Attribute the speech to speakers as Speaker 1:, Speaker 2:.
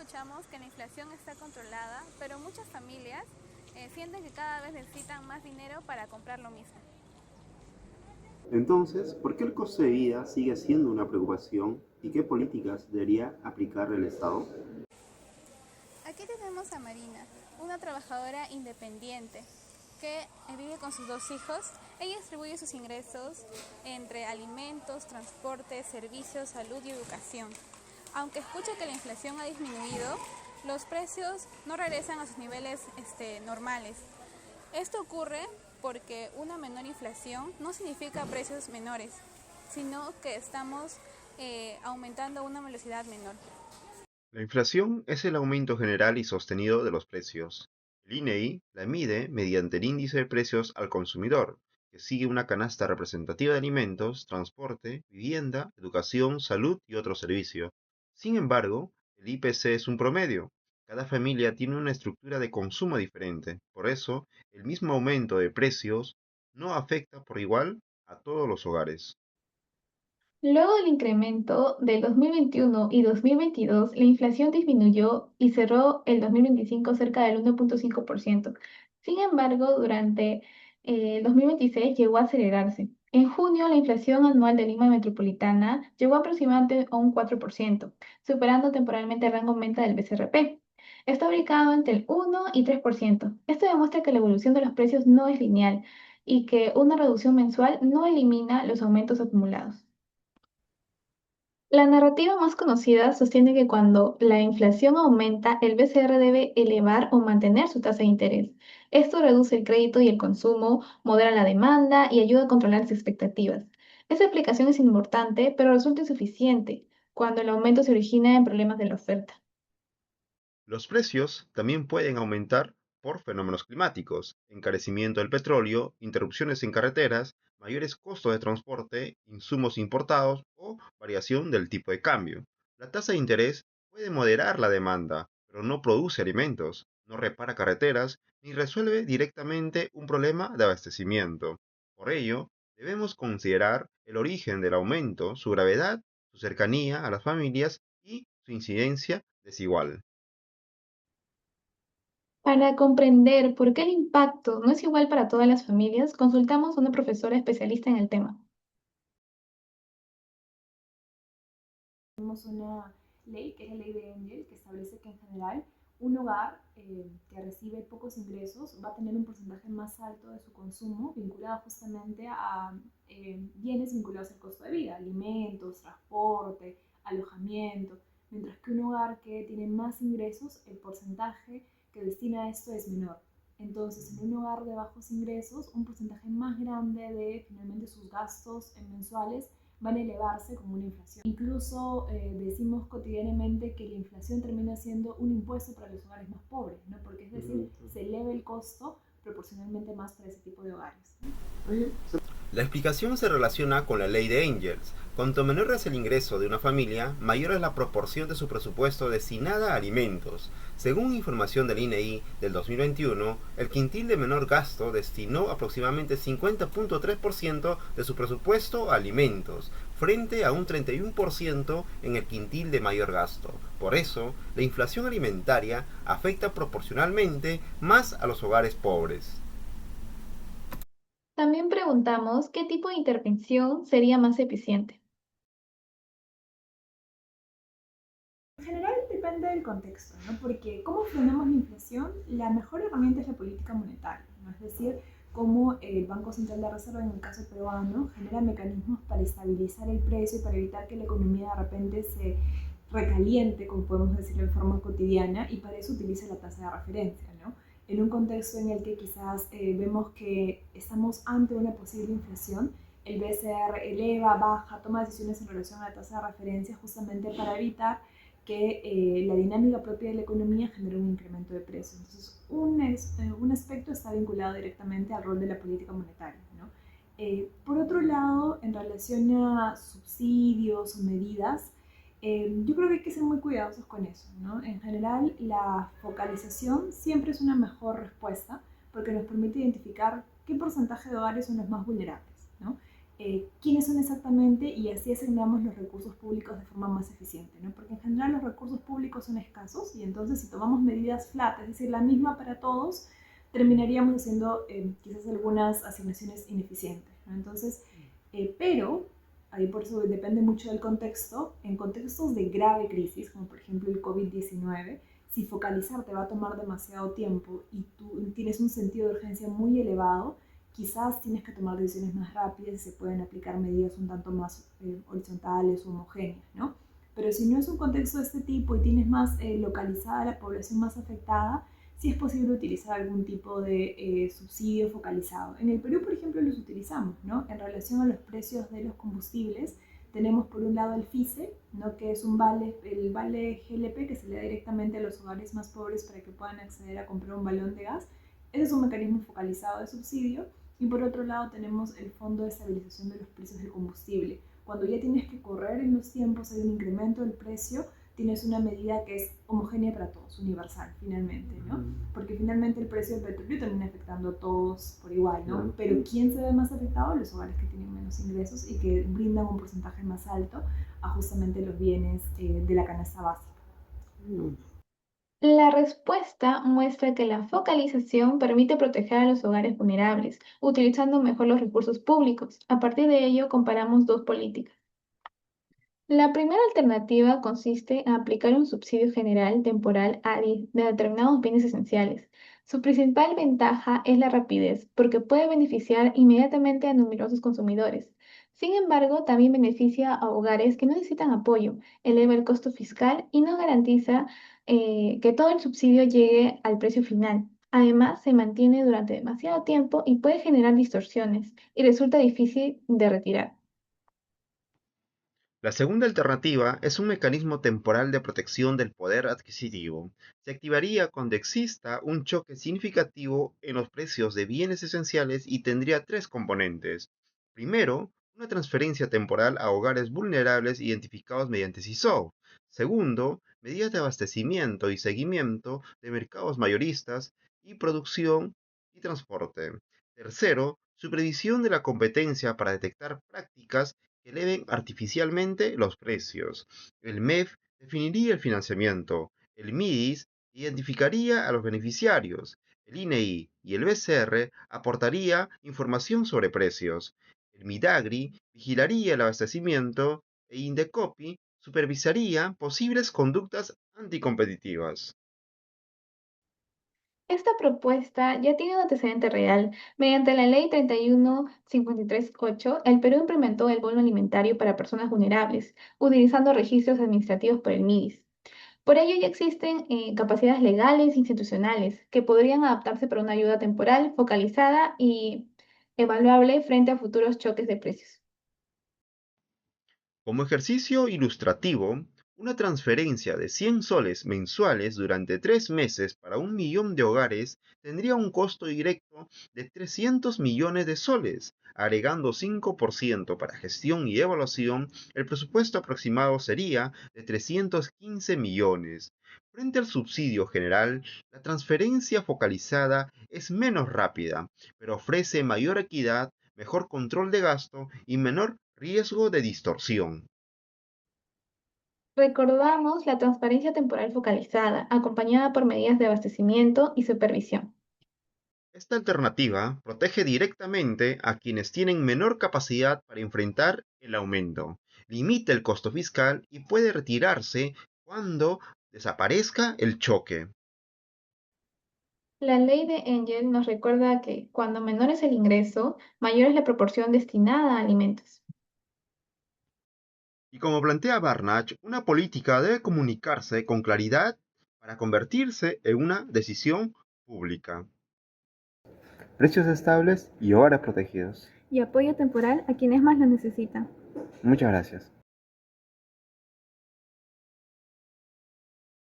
Speaker 1: escuchamos que la inflación está controlada, pero muchas familias sienten que cada vez necesitan más dinero para comprar lo mismo.
Speaker 2: Entonces, ¿por qué el costo de vida sigue siendo una preocupación y qué políticas debería aplicar el Estado?
Speaker 1: Aquí tenemos a Marina, una trabajadora independiente que vive con sus dos hijos. Ella distribuye sus ingresos entre alimentos, transporte, servicios, salud y educación. Aunque escucha que la inflación ha disminuido, los precios no regresan a sus niveles normales. Esto ocurre porque una menor inflación no significa precios menores, sino que estamos aumentando a una velocidad menor.
Speaker 2: La inflación es el aumento general y sostenido de los precios. El INEI la mide mediante el índice de precios al consumidor, que sigue una canasta representativa de alimentos, transporte, vivienda, educación, salud y otros servicios. Sin embargo, el IPC es un promedio. Cada familia tiene una estructura de consumo diferente. Por eso, el mismo aumento de precios no afecta por igual a todos los hogares.
Speaker 3: Luego del incremento del 2021 y 2022, la inflación disminuyó y cerró el 2025 cerca del 1,5%. Sin embargo, durante el 2026 llegó a acelerarse. En junio, la inflación anual de Lima Metropolitana llegó aproximadamente a un 4%, superando temporalmente el rango meta del BCRP. Está ubicado entre el 1 y 3%. Esto demuestra que la evolución de los precios no es lineal y que una reducción mensual no elimina los aumentos acumulados. La narrativa más conocida sostiene que cuando la inflación aumenta, el BCR debe elevar o mantener su tasa de interés. Esto reduce el crédito y el consumo, modera la demanda y ayuda a controlar las expectativas. Esta explicación es importante, pero resulta insuficiente cuando el aumento se origina en problemas de la oferta.
Speaker 2: Los precios también pueden aumentar por fenómenos climáticos, encarecimiento del petróleo, interrupciones en carreteras, mayores costos de transporte, insumos importados o variación del tipo de cambio. La tasa de interés puede moderar la demanda, pero no produce alimentos, no repara carreteras ni resuelve directamente un problema de abastecimiento. Por ello, debemos considerar el origen del aumento, su gravedad, su cercanía a las familias y su incidencia desigual.
Speaker 3: Para comprender por qué el impacto no es igual para todas las familias, consultamos a una profesora especialista en el tema.
Speaker 4: Tenemos una ley, que es la ley de Engel, que establece que en general un hogar que recibe pocos ingresos va a tener un porcentaje más alto de su consumo vinculado justamente a bienes vinculados al costo de vida, alimentos, transporte, alojamiento, mientras que un hogar que tiene más ingresos, el porcentaje que destina a esto es menor. Entonces, en un hogar de bajos ingresos, un porcentaje más grande de finalmente sus gastos mensuales van a elevarse con una inflación. Incluso decimos cotidianamente que la inflación termina siendo un impuesto para los hogares más pobres, ¿no? Porque es decir, se eleva el costo proporcionalmente más para ese tipo de hogares, ¿no?
Speaker 2: La explicación se relaciona con la ley de Engels. Cuanto menor es el ingreso de una familia, mayor es la proporción de su presupuesto destinada a alimentos. Según información del INEI del 2021, el quintil de menor gasto destinó aproximadamente 50,3% de su presupuesto a alimentos, frente a un 31% en el quintil de mayor gasto. Por eso, la inflación alimentaria afecta proporcionalmente más a los hogares pobres.
Speaker 3: También preguntamos qué tipo de intervención sería más eficiente.
Speaker 4: En general depende del contexto, ¿no? Porque ¿cómo frenamos la inflación? La mejor herramienta es la política monetaria, ¿no? Es decir, cómo el Banco Central de Reserva, en el caso peruano, genera mecanismos para estabilizar el precio y para evitar que la economía de repente se recaliente, como podemos decirlo en forma cotidiana, y para eso utiliza la tasa de referencia, ¿no? En un contexto en el que quizás vemos que estamos ante una posible inflación, el BCR eleva, baja, toma decisiones en relación a la tasa de referencia justamente para evitar que la dinámica propia de la economía genera un incremento de precios. Entonces, un aspecto está vinculado directamente al rol de la política monetaria, ¿no? Por otro lado, en relación a subsidios o medidas, yo creo que hay que ser muy cuidadosos con eso, ¿no? En general, la focalización siempre es una mejor respuesta porque nos permite identificar qué porcentaje de hogares son los más vulnerables, ¿no? quiénes son exactamente y así asignamos los recursos públicos de forma más eficiente, ¿no? Porque en general los recursos públicos son escasos y entonces si tomamos medidas flat, es decir, la misma para todos, terminaríamos haciendo quizás algunas asignaciones ineficientes, ¿no? Entonces, pero ahí por eso depende mucho del contexto. En contextos de grave crisis, como por ejemplo el COVID-19, si focalizar te va a tomar demasiado tiempo y tú tienes un sentido de urgencia muy elevado, quizás tienes que tomar decisiones más rápidas y se pueden aplicar medidas un tanto más horizontales o homogéneas, ¿no? Pero si no es un contexto de este tipo y tienes más localizada la población más afectada, sí es posible utilizar algún tipo de subsidio focalizado. En el Perú, por ejemplo, los utilizamos, ¿no? En relación a los precios de los combustibles, tenemos por un lado el FICE, ¿no? Que es un vale, el vale GLP que se le da directamente a los hogares más pobres para que puedan acceder a comprar un balón de gas. Ese es un mecanismo focalizado de subsidio. Y por otro lado tenemos el Fondo de Estabilización de los Precios del Combustible. Cuando ya tienes que correr en los tiempos, hay un incremento del precio, tienes una medida que es homogénea para todos, universal, finalmente, ¿no? Porque finalmente el precio del petróleo termina afectando a todos por igual, ¿no? Pero ¿quién se ve más afectado? Los hogares que tienen menos ingresos y que brindan un porcentaje más alto a justamente los bienes de la canasta básica.
Speaker 3: La respuesta muestra que la focalización permite proteger a los hogares vulnerables, utilizando mejor los recursos públicos. A partir de ello, comparamos dos políticas. La primera alternativa consiste en aplicar un subsidio general temporal de determinados bienes esenciales. Su principal ventaja es la rapidez, porque puede beneficiar inmediatamente a numerosos consumidores. Sin embargo, también beneficia a hogares que no necesitan apoyo, eleva el costo fiscal y no garantiza que todo el subsidio llegue al precio final. Además, se mantiene durante demasiado tiempo y puede generar distorsiones y resulta difícil de retirar.
Speaker 2: La segunda alternativa es un mecanismo temporal de protección del poder adquisitivo. Se activaría cuando exista un choque significativo en los precios de bienes esenciales y tendría tres componentes. Primero, una transferencia temporal a hogares vulnerables identificados mediante SISO. Segundo, medidas de abastecimiento y seguimiento de mercados mayoristas y producción y transporte. Tercero, supervisión de la competencia para detectar prácticas que eleven artificialmente los precios. El MEF definiría el financiamiento. El MIDIS identificaría a los beneficiarios. El INEI y el BCR aportaría información sobre precios. El MIDAGRI vigilaría el abastecimiento e Indecopi supervisaría posibles conductas anticompetitivas.
Speaker 3: Esta propuesta ya tiene un antecedente real. Mediante la Ley 31538, el Perú implementó el bono alimentario para personas vulnerables, utilizando registros administrativos por el MIDIS. Por ello ya existen capacidades legales e institucionales que podrían adaptarse para una ayuda temporal, focalizada y evaluable frente a futuros choques de precios.
Speaker 2: Como ejercicio ilustrativo, una transferencia de 100 soles mensuales durante 3 meses para 1 millón de hogares tendría un costo directo de 300 millones de soles. Agregando 5% para gestión y evaluación, el presupuesto aproximado sería de 315 millones. Frente al subsidio general, la transferencia focalizada es menos rápida, pero ofrece mayor equidad, mejor control de gasto y menor riesgo de distorsión.
Speaker 3: Recordamos la transparencia temporal focalizada, acompañada por medidas de abastecimiento y supervisión.
Speaker 2: Esta alternativa protege directamente a quienes tienen menor capacidad para enfrentar el aumento, limita el costo fiscal y puede retirarse cuando desaparezca el choque.
Speaker 3: La ley de Engel nos recuerda que cuando menor es el ingreso, mayor es la proporción destinada a alimentos.
Speaker 2: Y como plantea Barnach, una política debe comunicarse con claridad para convertirse en una decisión pública. Precios estables y hogares protegidos.
Speaker 3: Y apoyo temporal a quienes más lo necesitan.
Speaker 2: Muchas gracias.